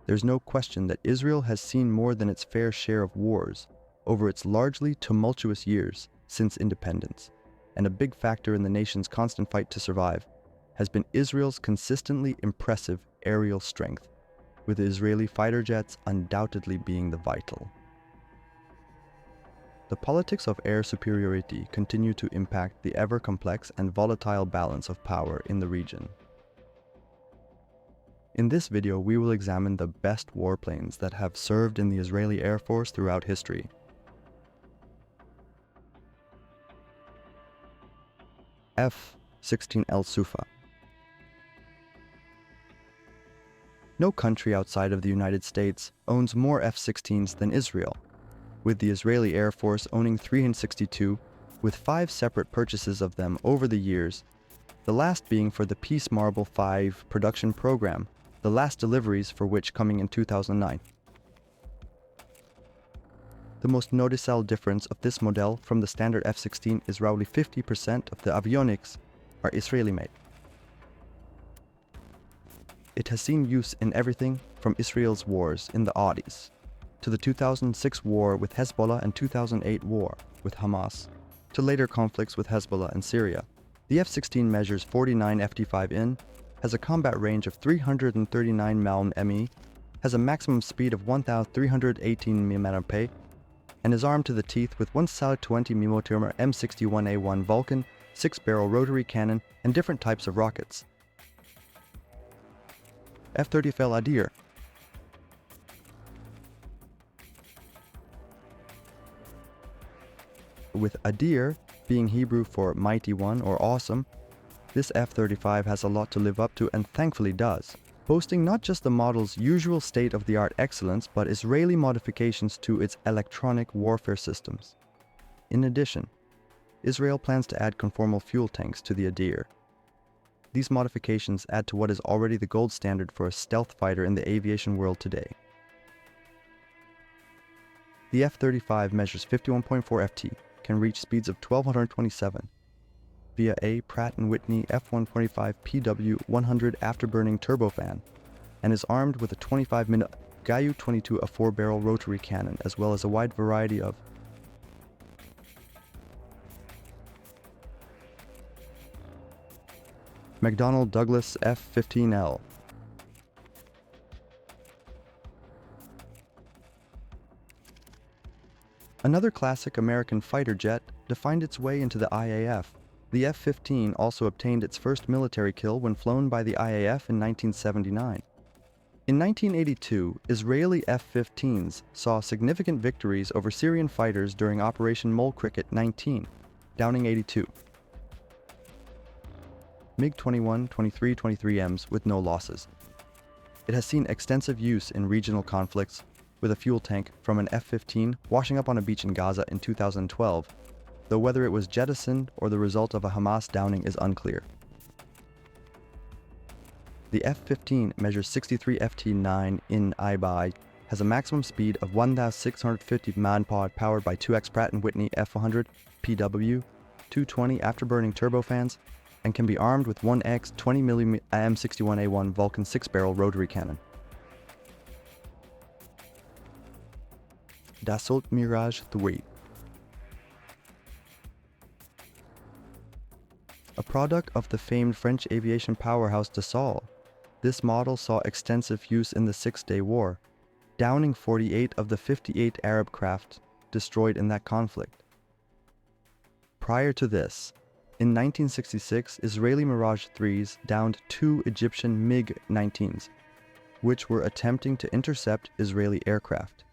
there's no question that Israel has seen more than its fair share of wars over its largely tumultuous years since independence, and a big factor in the nation's constant fight to survive has been Israel's consistently impressive aerial strength, with Israeli fighter jets undoubtedly being the vital. The politics of air superiority continue to impact the ever-complex and volatile balance of power in the region. In this video, we will examine the best warplanes that have served in the Israeli Air Force throughout history. F-16L Sufa. No country outside of the United States owns more F-16s than Israel, with the Israeli Air Force owning 362, with 5 separate purchases of them over the years, the last being for the Peace Marble 5 production program, the last deliveries for which coming in 2009. The most noticeable difference of this model from the standard F-16 is roughly 50% of the avionics are Israeli-made. It has seen use in everything from Israel's wars in the Audis, to the 2006 war with Hezbollah and 2008 war with Hamas, to later conflicts with Hezbollah and Syria. The F-16 measures 49 ft5 in, has a combat range of 339 mpm, has a maximum speed of 1,318 mph, and is armed to the teeth with one solid 20 mm M61A1 Vulcan 6-barrel rotary cannon and different types of rockets. F-35 Adir. With Adir being Hebrew for mighty one or awesome, this F-35 has a lot to live up to and thankfully does, boasting not just the model's usual state-of-the-art excellence but Israeli modifications to its electronic warfare systems. In addition, Israel plans to add conformal fuel tanks to the Adir. These modifications add to what is already the gold standard for a stealth fighter in the aviation world today. The F-35 measures 51.4 ft, can reach speeds of 1,227, via a Pratt & Whitney F-125 PW100 afterburning turbofan, and is armed with a 25mm Gayu-22 a 4-barrel rotary cannon, as well as a wide variety of McDonnell Douglas F-15L. Another classic American fighter jet defined its way into the IAF. The F-15 also obtained its first military kill when flown by the IAF in 1979. In 1982, Israeli F-15s saw significant victories over Syrian fighters during Operation Mole Cricket 19, downing 82. MiG-21, 23, 23Ms with no losses. It has seen extensive use in regional conflicts, with a fuel tank from an F-15 washing up on a beach in Gaza in 2012, though whether it was jettisoned or the result of a Hamas downing is unclear. The F-15 measures 63 ft9 in IBI, has a maximum speed of 1,650 mph powered by 2X Pratt & Whitney F-100 PW, 220 afterburning turbofans, and can be armed with 1X 20mm M61A1 Vulcan 6-barrel rotary cannon. Dassault Mirage III. A product of the famed French aviation powerhouse Dassault, this model saw extensive use in the Six-Day War, downing 48 of the 58 Arab craft destroyed in that conflict. Prior to this, in 1966, Israeli Mirage IIIs downed 2 Egyptian MiG-19s, which were attempting to intercept Israeli aircraft.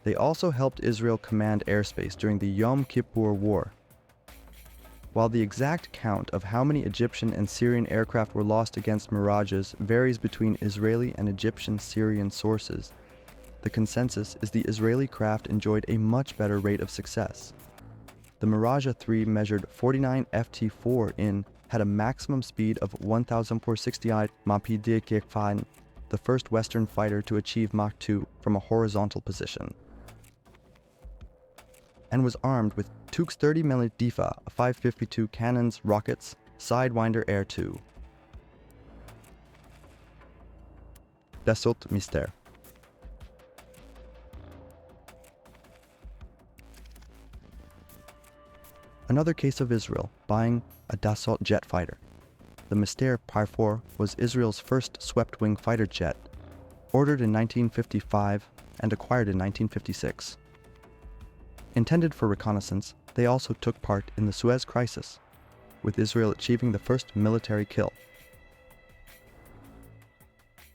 They also helped Israel command airspace during the Yom Kippur War. While the exact count of how many Egyptian and Syrian aircraft were lost against Mirages varies between Israeli and Egyptian-Syrian sources, the consensus is the Israeli craft enjoyed a much better rate of success. The Mirage III measured 49 ft4 in, had a maximum speed of 1,468 mph, the first Western fighter to achieve Mach 2 from a horizontal position, and was armed with Tuk's 30mm Difa 552 cannons, rockets, Sidewinder Air 2. Dassault Mystère. Another case of Israel buying a Dassault jet fighter. The Myst P4 was Israel's first swept-wing fighter jet, ordered in 1955 and acquired in 1956. Intended for reconnaissance, they also took part in the Suez Crisis, with Israel achieving the first military kill.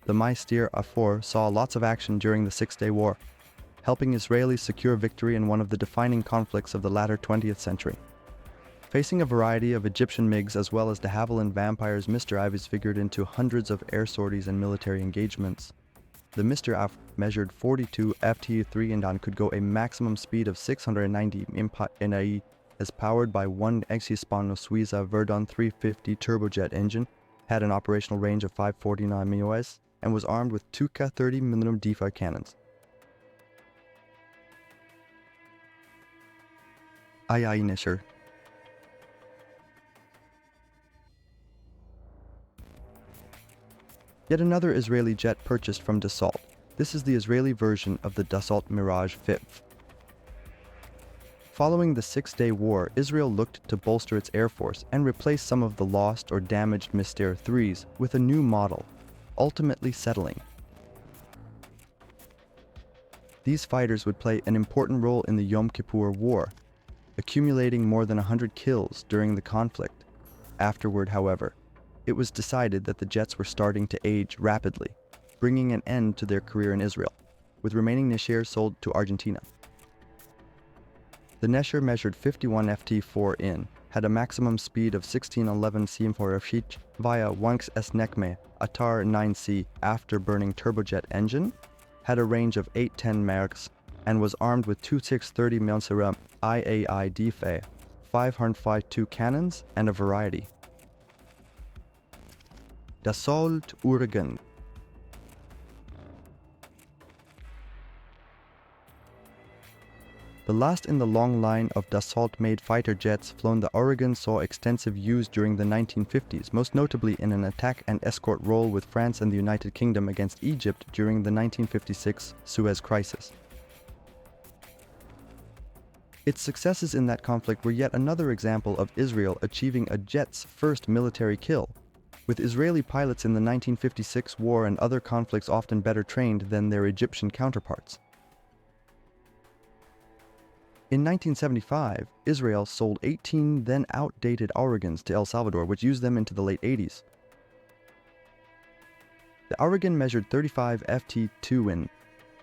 The Myst P4 saw lots of action during the Six-Day War, helping Israelis secure victory in one of the defining conflicts of the latter 20th century. Facing a variety of Egyptian MiGs as well as de Havilland Vampires, Mr. Ives figured into hundreds of air sorties and military engagements. The Mr. Ives measured 42 ft3 and could go a maximum speed of 690 mph, is powered by one Exhispano Suiza Verdun 350 turbojet engine, had an operational range of 549 miles, and was armed with two Ka 30mm D5 cannons. NISER. Yet another Israeli jet purchased from Dassault. This is the Israeli version of the Dassault Mirage IV. Following the Six-Day War, Israel looked to bolster its air force and replace some of the lost or damaged Myst IIIs with a new model, ultimately settling. These fighters would play an important role in the Yom Kippur War, accumulating more than 100 kills during the conflict. Afterward, however, it was decided that the jets were starting to age rapidly, bringing an end to their career in Israel, with remaining NISER sold to Argentina. The NISER measured 51 ft4 in, had a maximum speed of 1611 cm/h via Wanks Esnekme Atar 9C afterburning turbojet engine, had a range of 810 miles, and was armed with two 630 mm IAI D5, 552 cannons, and a variety. Dassault Ouragan. The last in the long line of Dassault-made fighter jets flown, the Ouragan saw extensive use during the 1950s, most notably in an attack and escort role with France and the United Kingdom against Egypt during the 1956 Suez Crisis. Its successes in that conflict were yet another example of Israel achieving a jet's first military kill, with Israeli pilots in the 1956 war and other conflicts often better trained than their Egyptian counterparts. In 1975, Israel sold 18 then outdated Ouragans to El Salvador, which used them into the late 80s. The Ouragan measured 35 ft2 in,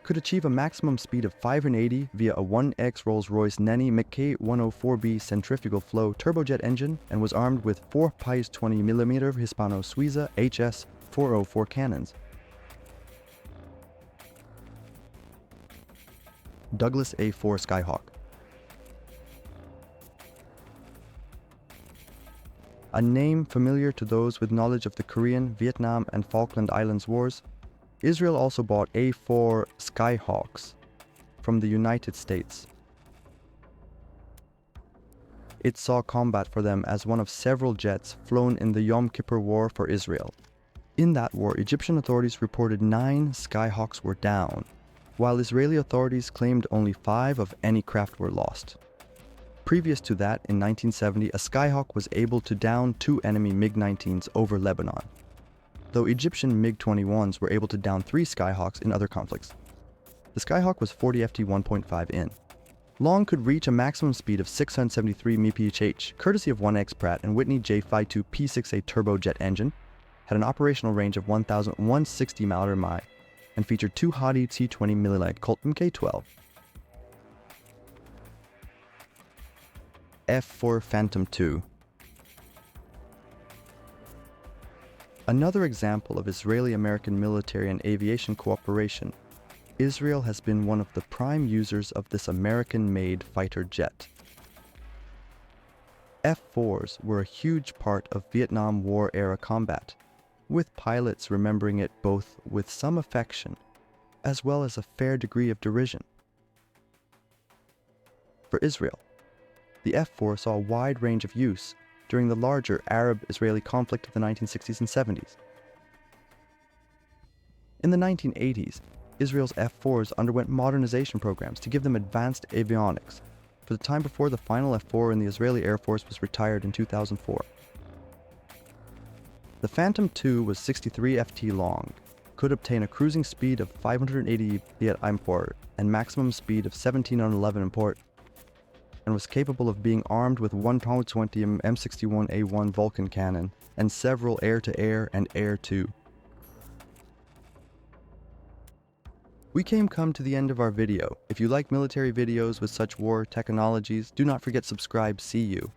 could achieve a maximum speed of 580 via a 1X Rolls-Royce Nenni McKay 104B centrifugal flow turbojet engine, and was armed with 4 Pais 20mm Hispano Suiza HS 404 cannons. Douglas A4 Skyhawk. A name familiar to those with knowledge of the Korean, Vietnam, and Falkland Islands Wars, Israel also bought A4 Skyhawks from the United States. It saw combat for them as one of several jets flown in the Yom Kippur War for Israel. In that war, Egyptian authorities reported 9 Skyhawks were down, while Israeli authorities claimed only 5 of any craft were lost. Previous to that, in 1970, a Skyhawk was able to down 2 enemy MiG-19s over Lebanon, though Egyptian MiG-21s were able to down 3 Skyhawks in other conflicts. The Skyhawk was 40 ft 1.5 in. Long could reach a maximum speed of 673 mph, courtesy of 1X Pratt and Whitney J52 P6A turbojet engine, had an operational range of 1,160 mph, and featured 2 Hadi T-20 Millilite Colt Mk12. F4 Phantom II. Another example of Israeli-American military and aviation cooperation, Israel has been one of the prime users of this American-made fighter jet. F-4s were a huge part of Vietnam War-era combat, with pilots remembering it both with some affection as well as a fair degree of derision. For Israel, the F-4 saw a wide range of use during the larger Arab-Israeli conflict of the 1960s and 70s. In the 1980s, Israel's F-4s underwent modernization programs to give them advanced avionics, for the time before the final F-4 in the Israeli Air Force was retired in 2004. The Phantom II was 63 ft long, could obtain a cruising speed of 580 ft and maximum speed of 1711 import, and was capable of being armed with 120 M61A1 Vulcan cannon and several air-to-air and air-to. We come to the end of our video. If you like military videos with such war technologies, do not forget subscribe. See you.